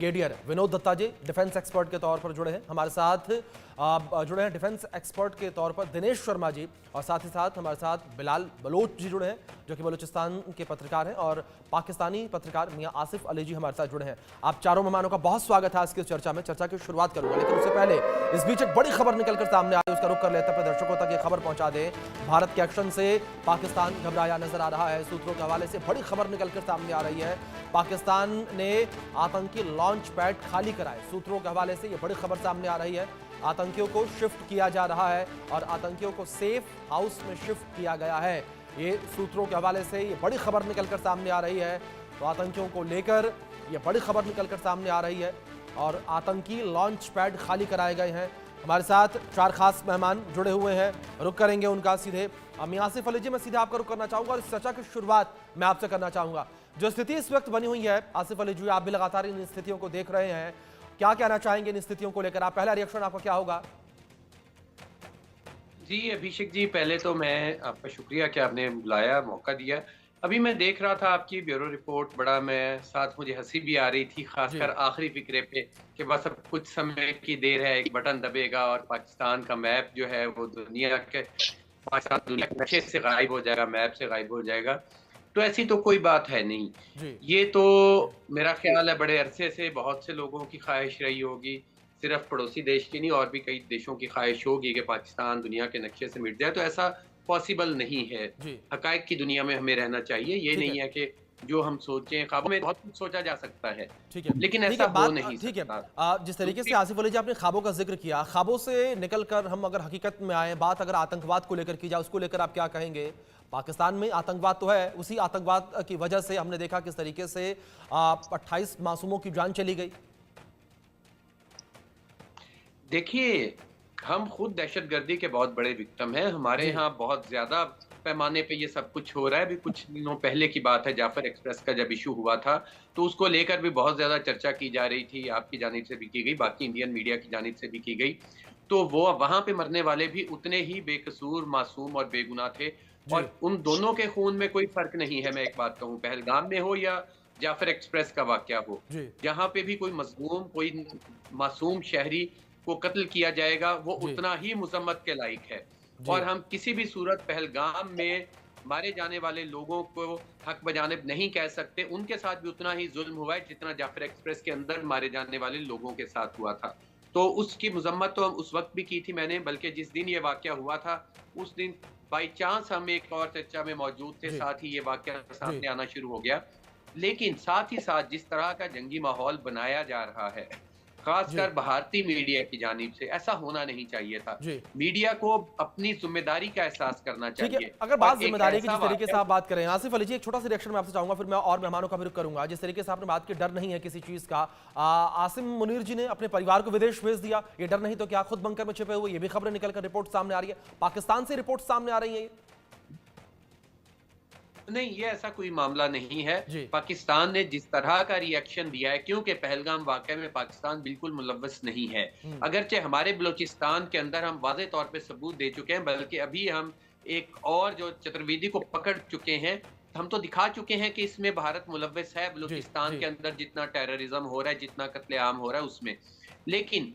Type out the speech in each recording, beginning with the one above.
Brigadier Vinod Dutta जी defence expert के तौर पर जुड़े हैं हमारे साथ। जुड़े हैं डिफेंस एक्सपर्ट के तौर पर दिनेश शर्मा जी, और साथ ही साथ हमारे साथ बिलाल बलोच जी जुड़े हैं जो कि बलूचिस्तान के पत्रकार हैं, और पाकिस्तानी पत्रकार मियां आसिफ अली जी हमारे साथ जुड़े हैं। आप चारों मेहमानों का बहुत स्वागत है आज की चर्चा में। चर्चा की शुरुआत करूंगा, लेकिन उससे पहले इस बीच एक बड़ी खबर निकलकर सामने आई, उसका रुख कर लेते हैं, दर्शकों तक ये खबर पहुंचा दें। भारत के एक्शन से पाकिस्तान घबराया नजर आ रहा है। सूत्रों के हवाले से बड़ी खबर निकलकर सामने आ रही है। पाकिस्तान ने आतंकी लॉन्च पैड खाली कराए। सूत्रों के हवाले से यह बड़ी खबर सामने आ रही है। आतंकियों को शिफ्ट किया जा रहा है और आतंकियों को सेफ हाउस में शिफ्ट किया गया है। ये सूत्रों के हवाले से ये बड़ी खबर निकलकर सामने आ रही है। तो आतंकियों को लेकर ये बड़ी खबर निकलकर सामने आ रही है और आतंकी लॉन्च पैड खाली कराए गए हैं। हमारे साथ चार खास मेहमान जुड़े हुए हैं, रुक करेंगे उनका सीधे। मियां आसिफ अली जी, मैं सीधे आपका रुक करना चाहूंगा और इस चर्चा की शुरुआत मैं आपसे करना चाहूंगा। जो स्थिति इस वक्त बनी हुई है, आसिफ अली जी आप भी लगातार इन स्थितियों को देख रहे हैं, क्या कहना चाहेंगे इन स्थितियों को लेकर? आप पहला रिएक्शन आपका क्या होगा? जी अभिषेक जी, पहले तो मैं आपका शुक्रिया कि आपने बुलाया, मौका दिया। अभी मैं देख रहा था आपकी ब्यूरो रिपोर्ट, बड़ा मैं साथ मुझे हंसी भी आ रही थी, जी खासकर आखिरी फिक्रे पे कि बस अब कुछ समय की देर है, एक बटन दबेगा और पाकिस्तान का मैप जो है वो पाकिस्तान दुनिया के नक्शे से गायब हो जाएगा, मैप से गायब हो जाएगा। तो ऐसी तो कोई बात है नहीं। जी ये तो मेरा ख्याल है बड़े अरसे से बहुत से लोगों की ख्वाहिश रही होगी, सिर्फ पड़ोसी देश की नहीं और भी कई देशों की ख्वाहिश होगी कि पाकिस्तान दुनिया के नक्शे से मिट जाए। तो ऐसा पॉसिबल नहीं है। जी हकायक की दुनिया में हमें रहना चाहिए। ये ठीक है, नहीं है कि जो हम सोचें, ख्वाबों में बहुत कुछ सोचा जा सकता है, ठीक है, लेकिन ठीक है। ऐसा हो बात नहीं ठीक है। सकता। जिस तरीके से दूसरी आसिफ अली जी आपने ख्वाबों का जिक्र किया, ख्वाबों से निकलकर हम अगर हकीकत में आए, बात अगर आतंकवाद को लेकर की जाए, उसको लेकर आप क्या कहेंगे? पाकिस्तान में आतंकवाद तो है, उसी आतंकवाद की वजह से हमने देखा किस तरीके से 28 मासूमों की जान चली गई। देखिए, हम खुद दहशतगर्दी के बहुत बड़े विक्टिम हैं। हमारे जी यहाँ बहुत ज़्यादा पैमाने पे ये सब कुछ हो रहा है। अभी कुछ दिनों पहले की बात है, जाफ़र एक्सप्रेस का जब इश्यू हुआ था, तो उसको लेकर भी बहुत ज़्यादा चर्चा की जा रही थी। आपकी जानिब से भी की गई, बाकी इंडियन मीडिया की जानिब से भी की गई। तो वो वहाँ पे मरने वाले भी उतने ही बेकसूर, मासूम और बेगुनाह थे जी और उन दोनों के खून में कोई फ़र्क नहीं है। मैं एक बात कहूँ, पहलगाम में हो या जाफ़र एक्सप्रेस का वाक़या हो, जी जहाँ पे भी कोई मज़लूम, कोई मासूम शहरी को कत्ल किया जाएगा, वो जी उतना ही मुज़म्मत के लायक है। जी और हम किसी भी सूरत पहलगाम में मारे जाने वाले लोगों को हक बजानिब नहीं कह सकते। उनके साथ भी उतना ही ज़ुल्म हुआ है जितना जाफ़र एक्सप्रेस के अंदर मारे जाने वाले लोगों के साथ हुआ था। तो उसकी मुज़म्मत तो उस वक़्त भी की थी मैंने, बल्कि जिस दिन ये वाक़या हुआ था, उस दिन बाय चांस हम एक और चर्चा में मौजूद थे, जी साथ ही ये वाक़या जी सामने आना शुरू हो गया। लेकिन साथ ही साथ जिस तरह का जंगी माहौल बनाया जा रहा है, जी खासकर भारतीय मीडिया की जानिब से, ऐसा होना नहीं चाहिए था। जी मीडिया को अपनी ज़िम्मेदारी का एहसास करना ठीक है। चाहिए अगर बात और एक जिम्मेदारी की ऐसा जिस तरीके से वाक़या आप बात करें, आसिफ अली जी एक छोटा सा रिएक्शन मैं आपसे चाहूंगा, फिर मैं और मेहमानों का भी रुख करूंगा। जिस तरीके से आपने बात की, डर नहीं है किसी चीज का। आसिम मुनीर जी ने अपने परिवार को विदेश भेज दिया, ये डर नहीं तो क्या खुद बंकर में छिपे हुए? ये भी खबरें निकलकर रिपोर्ट सामने आ रही है, पाकिस्तान से रिपोर्ट सामने आ रही है। नहीं, ये ऐसा कोई मामला नहीं है। जी पाकिस्तान ने जिस तरह का रिएक्शन दिया है, क्योंकि पहलगाम वाक़ये में पाकिस्तान बिल्कुल मुलव्वस नहीं है। हम्म, अगरचे हमारे बलूचिस्तान के अंदर हम वाज़ेह तौर पे सबूत दे चुके हैं, बल्कि अभी हम एक और जो चतुर्वेदी को पकड़ चुके हैं, हम तो दिखा चुके हैं कि इसमें भारत मुलव्वस है, जी बलूचिस्तान जी के अंदर जितना टेररिज़्म हो रहा है, जितना कत्लेआम हो रहा है उसमें। लेकिन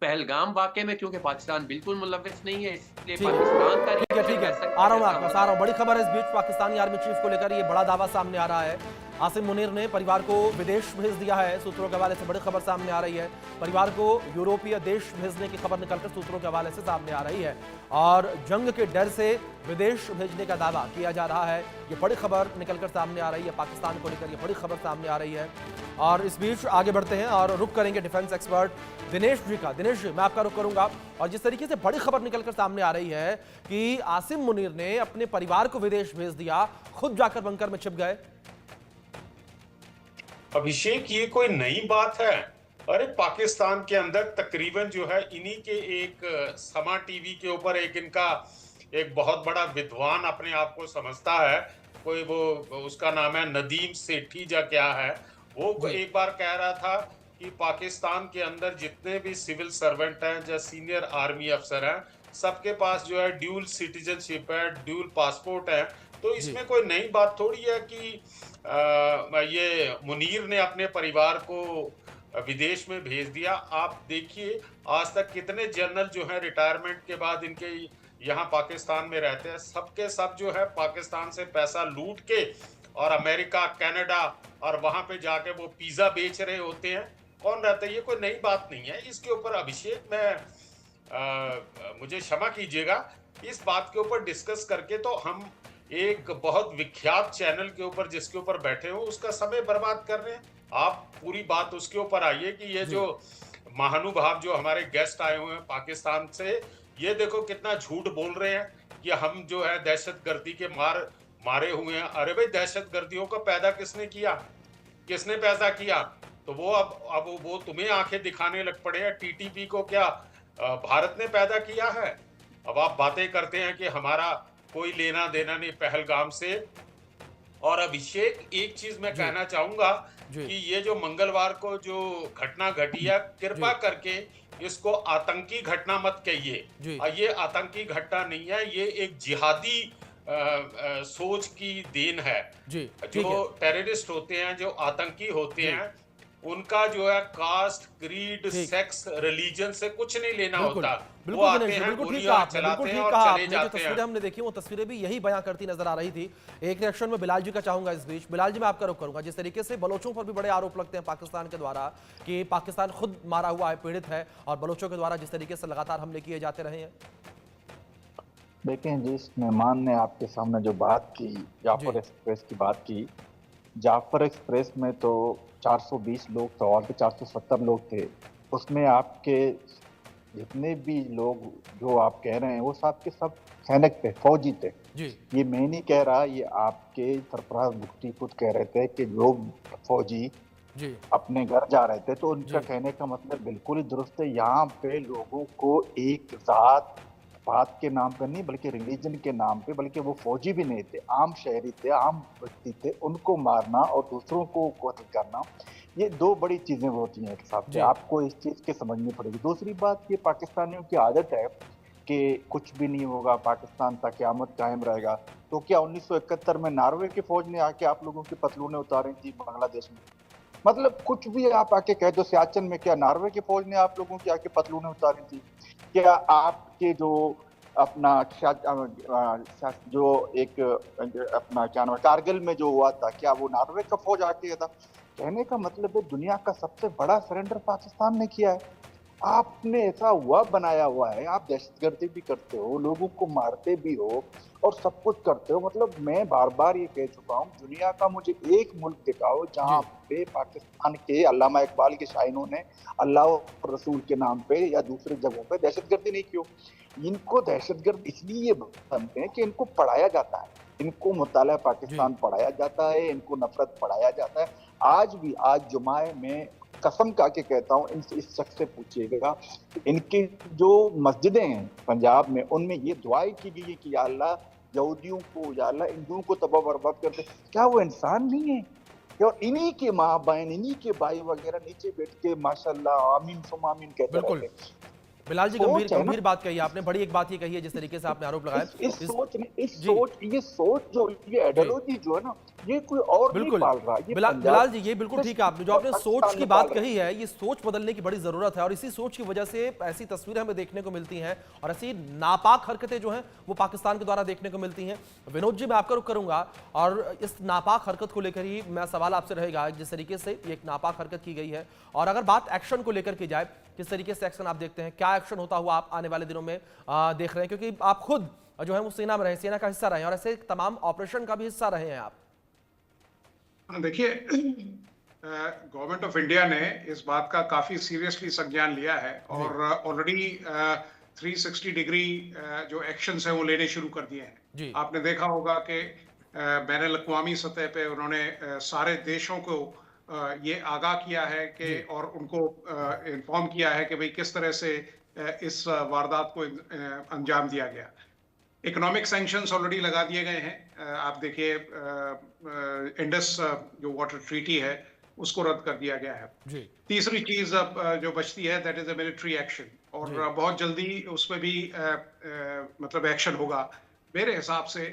पहलगाम वाक़ये में क्योंकि पाकिस्तान बिल्कुल मुलव्वस नहीं है, इसलिए ठीक है पाकिस्तान का ठीक है रिएक्शन ठीक है, वैसा आ का रहा हूँ वैसा आपके पास, आ होना रहा हूँ। बड़ी चाहिए। खबर है इस बीच, पाकिस्तानी आर्मी चीफ को लेकर ये बड़ा दावा सामने आ रहा है। आसिम मुनीर ने परिवार को विदेश भेज दिया है। सूत्रों के हवाले से बड़ी खबर सामने आ रही है। परिवार को यूरोपीय देश भेजने की खबर निकलकर सूत्रों के हवाले से सामने आ रही है और जंग के डर से विदेश भेजने का दावा किया जा रहा है। ये बड़ी खबर निकलकर सामने आ रही है, पाकिस्तान को लेकर ये बड़ी खबर सामने आ रही है। और इस बीच आगे बढ़ते हैं और रुख करेंगे डिफेंस एक्सपर्ट दिनेश जी का। दिनेश जी, मैं आपका रुख करूंगा। और जिस तरीके से बड़ी खबर निकलकर सामने आ रही है कि आसिम मुनीर ने अपने परिवार को विदेश भेज दिया, खुद जाकर बंकर में छिप गए। अभिषेक, ये कोई नई बात है? अरे पाकिस्तान के अंदर तकरीबन जो है इन्हीं के एक समा टीवी के ऊपर एक इनका एक बहुत बड़ा विद्वान अपने आप को समझता है, कोई वो उसका नाम है नदीम सेठी या क्या है, वो जी एक बार कह रहा था कि पाकिस्तान के अंदर जितने भी सिविल सर्वेंट हैं या सीनियर आर्मी अफसर हैं, सबके पास जो है ड्यूल सिटीजनशिप है, ड्यूल पासपोर्ट है। तो जी इसमें कोई नई बात थोड़ी है कि ये मुनीर ने अपने परिवार को विदेश में भेज दिया। आप देखिए आज तक कितने जनरल जो है रिटायरमेंट के बाद इनके यहाँ पाकिस्तान में रहते हैं, सबके सब जो है पाकिस्तान से पैसा लूट के और अमेरिका, कनाडा और वहां पे जाके वो पिज्जा बेच रहे होते हैं। कौन रहता है? ये कोई नई बात नहीं है। इसके ऊपर अभिषेक मुझे क्षमा कीजिएगा, इस बात के ऊपर डिस्कस करके तो हम एक बहुत विख्यात चैनल के ऊपर जिसके ऊपर बैठे हो उसका समय बर्बाद कर रहे हैं। आप पूरी बात उसके ऊपर आइए कि ये जो महानुभाव जो हमारे गेस्ट आए हुए हैं पाकिस्तान से, ये देखो कितना झूठ बोल रहे हैं कि हम जो है दहशतगर्दी के मारे हुए हैं। अरे भाई, दहशतगर्दियों को पैदा किसने किया? किसने पैदा किया? तो वो अब वो तुम्हें आंखें दिखाने लग पड़े हैं। टीटीपी को क्या भारत ने पैदा किया है? अब आप बातें करते हैं कि हमारा कोई लेना देना नहीं पहलगाम से। और अभिषेक, एक चीज मैं कहना चाहूंगा कि ये जो मंगलवार को जो घटना घटी है, कृपा करके इसको आतंकी घटना मत कहिए। और ये आतंकी घटना नहीं है, ये एक जिहादी सोच की देन है। जो टेररिस्ट होते हैं, जो आतंकी होते हैं, उनका जो है कास्ट, क्रीड, सेक्स, रिलीजन से कुछ नहीं लेना होता। वो आते हैं, गोलियां चलाते हैं और चले जाते हैं। तस्वीरें हमने देखी वो तस्वीरें भी यही बयां करती नजर आ रही थी। एक रिएक्शन में बिलाल जी का चाहूंगा इस बीच। बिलाल जी, मैं आपका रुख करूंगा। जिस तरीके से बलोचों पर भी बड़े आरोप लगते हैं पाकिस्तान के द्वारा कि पाकिस्तान खुद मारा हुआ है, पीड़ित है, और बलोचों के द्वारा जिस तरीके से लगातार हमले किए जाते रहे हैं। देखें, जिस मेहमान ने आपके सामने जो बात की, जाफर एक्सप्रेस की बात की, जाफर एक्सप्रेस में तो 420 लोग थे और 470 लोग थे। उसमें आपके जितने भी लोग जो आप कह रहे हैं वो सब के सब सैनिक थे, फौजी थे। ये मैं नहीं कह रहा, ये आपके सरफराज भुट्टी खुद कह रहे थे कि लोग फौजी अपने घर जा रहे थे। तो उनका कहने का मतलब बिल्कुल ही दुरुस्त है। यहाँ पे लोगों को एक जात बात के नाम पर नहीं, बल्कि रिलीजन के नाम पे, बल्कि वो फौजी भी नहीं थे, आम शहरी थे, आम व्यक्ति थे, उनको मारना और दूसरों को कत्ल करना, ये दो बड़ी चीजें होती हैं एक साथ से। आपको इस चीज के समझनी पड़ेगी। दूसरी बात, ये पाकिस्तानियों की आदत है कि कुछ भी नहीं होगा, पाकिस्तान तक क़यामत कायम रहेगा। तो क्या 1971 में नॉर्वे की फौज ने आके आप लोगों की पतलूनें उतारी थी बांग्लादेश में? मतलब कुछ भी आप आके कह दो। सियाचिन में क्या नॉर्वे की फौज ने आप लोगों की आके पतलूनें उतारी थी? क्या आपके जो अपना जो एक अपना क्या नाम, कारगिल में जो हुआ था, क्या वो नॉर्वे का फौज आके था? कहने का मतलब है दुनिया का सबसे बड़ा सरेंडर पाकिस्तान ने किया है। आपने ऐसा हुआ बनाया हुआ है, आप दहशतगर्दी भी करते हो, लोगों को मारते भी हो और सब कुछ करते हो। मतलब मैं बार बार ये कह चुका हूँ, दुनिया का मुझे एक मुल्क दिखाओ जहाँ पे पाकिस्तान के अल्लामा इकबाल के शायरों ने अल्लाह और रसूल के नाम पे या दूसरे जगहों पे दहशतगर्दी नहीं की हो। इनको दहशतगर्द इसलिए बनते हैं कि इनको पढ़ाया जाता है, इनको मुताला पाकिस्तान पढ़ाया जाता है, इनको नफरत पढ़ाया जाता है। आज भी, आज जुमाए में कसम खा के कहता हूँ, इनसे इस शख्स से पूछिएगा, इनकी जो मस्जिदें हैं पंजाब में, उनमें ये दुआएं की गई है कि या अल्लाह यहूदियों को, या अल्लाह हिंदुओं को तबाह बर्बाद कर दे। क्या वो इंसान नहीं है? और इन्हीं के माँ बहन, इन्हीं के भाई वगैरह नीचे बैठ के माशाल्लाह आमीन सुम आमीन कहते रहते हैं। बिलाल जी, गंभीर बात कही आपने। बड़ी एक बात ये कही है जिस तरीके से आपने आरोप लगाया, ये सोच जो, ये आइडियोलॉजी जो है ना, ये कोई और नहीं पाल रहा। बिलाल जी, ये बिल्कुल ठीक है। आपने जो आपने सोच की बात कही है, ये सोच बदलने की बड़ी जरूरत है, और इसी सोच की वजह से ऐसी तस्वीरें हमें देखने को मिलती हैं और ऐसी नापाक हरकतें जो हैं वो पाकिस्तान के द्वारा देखने को मिलती हैं। विनोद जी, मैं आपका रुख करूंगा, और इस नापाक हरकत को लेकर ही मैं सवाल आपसे रहेगा। जिस तरीके से एक नापाक हरकत की गई है, और अगर बात एक्शन को लेकर की जाए, किस तरीके से एक्शन आप देखते हैं? क्या एक्शन होता हुआ आप आने वाले दिनों में देख रहे हैं? क्योंकि आप खुद जो है वो सेना में रहे, सेना का हिस्सा रहे हैं, और ऐसे तमाम ऑपरेशन का भी हिस्सा रहे हैं आप। देखिए, गवर्नमेंट ऑफ इंडिया ने इस बात का काफी सीरियसली संज्ञान लिया है और ऑलरेडी 360 डिग्री जो एक्शंस हैं वो लेने शुरू कर दिए हैं। आपने देखा होगा कि बैनुल अक़वामी सतह पे उन्होंने सारे देशों को ये आगाह किया है कि, और उनको इन्फॉर्म किया है कि भाई किस तरह से इस वारदात को अंजाम दिया गया। इकोनॉमिक सैंक्शंस ऑलरेडी लगा दिए गए हैं। आप देखिए, इंडस जो वाटर ट्रीटी है उसको रद्द कर दिया गया है। तीसरी चीज अब जो बचती है, that is a military action, और बहुत जल्दी उसमें भी मतलब एक्शन होगा। मेरे हिसाब से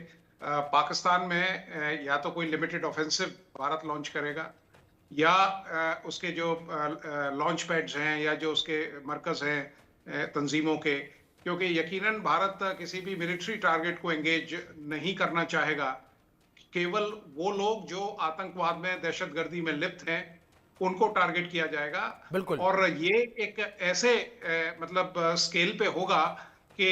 पाकिस्तान में या तो कोई लिमिटेड ऑफेंसिव भारत लॉन्च करेगा, या उसके जो लॉन्च पैड्स हैं या जो उसके मरकज हैं तंजीमों के, क्योंकि यकीनन भारत किसी भी मिलिट्री टारगेट को एंगेज नहीं करना चाहेगा। केवल वो लोग जो आतंकवाद में, दहशतगर्दी में लिप्त हैं, उनको टारगेट किया जाएगा। बिल्कुल। और ये एक ऐसे मतलब स्केल पे होगा कि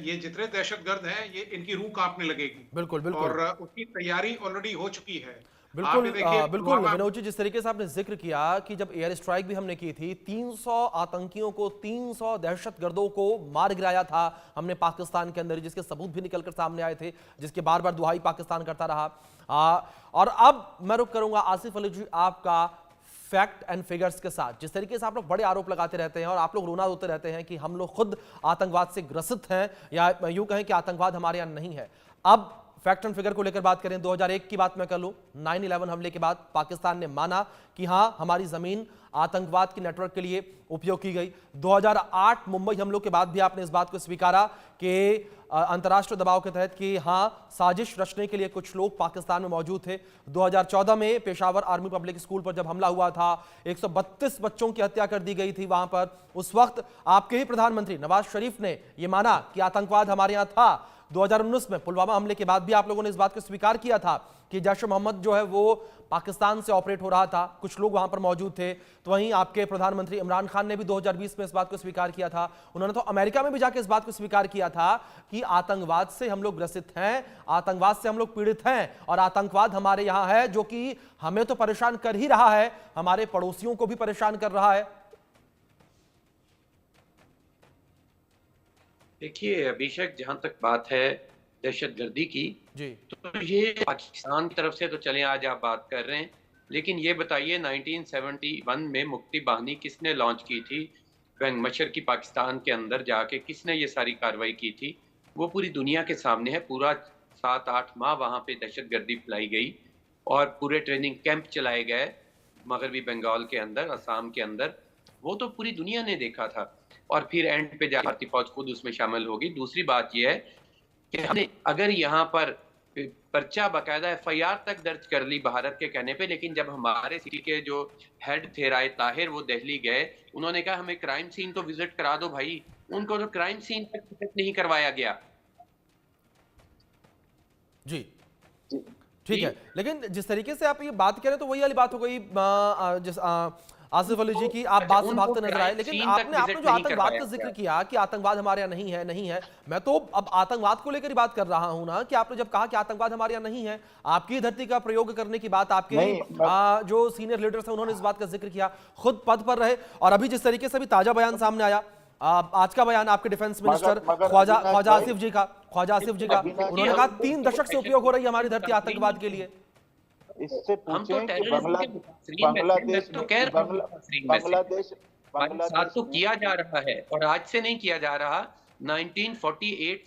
ये जितने दहशतगर्द हैं, ये इनकी रूह कांपने लगेगी। बिल्कुल बिल्कुल और उसकी तैयारी ऑलरेडी हो चुकी है। आप बिल्कुल ये देखिए बिल्कुल पुलवामा, विनोद जी, जिस तरीके से आपने जिक्र किया कि जब एयर स्ट्राइक भी हमने की थी, 300 आतंकियों को, 300 दहशतगर्दों को मार गिराया था हमने पाकिस्तान के अंदर, जिसके सबूत भी निकलकर सामने आए थे, जिसके बार बार दुहाई पाकिस्तान करता रहा। और अब मैं रुक करूंगा आसिफ अली जी आपका फैक्ट एंड फिगर्स के साथ। जिस तरीके से आप लोग बड़े आरोप लगाते रहते हैं और आप लोग रोना होते रहते हैं कि हम लोग खुद आतंकवाद से ग्रसित हैं, या यूं कहें कि आतंकवाद हमारे यहां नहीं है। अब फैक्ट एंड फिगर को लेकर बात करें, 2001 की बात मैं कर लूं, 9/11 हमले के बाद पाकिस्तान ने माना कि हां हमारी जमीन आतंकवाद के नेटवर्क के लिए उपयोग की गई। 2008 मुंबई हमलों के बाद भी आपने इस बात को स्वीकारा कि अंतर्राष्ट्रीय दबाव के तहत कि हां साजिश रचने के लिए कुछ लोग पाकिस्तान में मौजूद थे। 2014 में पेशावर आर्मी पब्लिक स्कूल पर जब हमला हुआ था, 132 बच्चों की हत्या कर दी गई थी वहां पर। उस वक्त आपके ही प्रधानमंत्री नवाज शरीफ ने यह माना कि आतंकवाद हमारे यहां था। 2019 में पुलवामा हमले के बाद भी आप लोगों ने इस बात को स्वीकार किया था कि जैश-ए-मोहम्मद जो है वो पाकिस्तान से ऑपरेट हो रहा था, कुछ लोग वहां पर मौजूद थे। तो वहीं आपके प्रधानमंत्री इमरान खान ने भी 2020 में इस बात को स्वीकार किया था। उन्होंने तो अमेरिका में भी जाकर इस बात को स्वीकार किया था कि आतंकवाद से हम लोग ग्रसित हैं, आतंकवाद से हम लोग पीड़ित हैं, और आतंकवाद हमारे यहां है जो कि हमें तो परेशान कर ही रहा है, हमारे पड़ोसियों को भी परेशान कर रहा है। देखिए अभिषेक, जहां तक बात है दहशतगर्दी की, जी तो ये पाकिस्तान की तरफ से तो चलें आज आप बात कर रहे हैं, लेकिन ये बताइए 1971 में मुक्ति बाहिनी किसने लॉन्च की थी? मशर की पाकिस्तान के अंदर जाके किसने ये सारी कार्रवाई की थी? वो पूरी दुनिया के सामने है। पूरा 7-8 माह वहाँ पे दहशतगर्दी फैलाई गई और पूरे ट्रेनिंग कैंप चलाए गए मगरबी बंगाल के अंदर, असम के अंदर। वो तो पूरी दुनिया ने देखा था। और फिर एंड पे जाकर भारतीय फौज खुद उसमें शामिल होगी। दूसरी बात यह है कि हमने अगर यहाँ पर पर्चा बाकायदा FIR तक दर्ज कर ली भारत के कहने पे, लेकिन जब हमारे सिटी के जो हेड थे राय ताहिर, वो दिल्ली गए, उन्होंने कहा हमें क्राइम सीन तो विजिट करा दो भाई। उनको तो क्राइम सीन तक विजिट नहीं करवाया गया। जी ठीक है, लेकिन जिस तरीके से आप ये बात करें तो वही वाली बात हो गई जिस आसिफ अली जी की आप बात से भागते नजर आए। लेकिन आपने जो आतंकवाद का जिक्र किया कि आतंकवाद हमारे यहाँ नहीं है, मैं तो अब आतंकवाद को लेकर ही बात कर रहा हूं ना, कि आपने जब कहा कि आतंकवाद हमारे यहाँ नहीं है, आपकी धरती का प्रयोग करने की बात आपके जो सीनियर लीडर्स हैं उन्होंने इस बात का जिक्र किया, खुद पद पर रहे। और अभी जिस तरीके से भी ताजा बयान सामने आया, आज का बयान आपके डिफेंस मिनिस्टर ख्वाजा आसिफ जी का, उन्होंने कहा 3 दशक से उपयोग हो रही है हमारी धरती आतंकवाद के लिए। इससे पूछें कि बांग्लादेश साथ तो किया जा रहा है और आज से नहीं किया जा रहा। 1948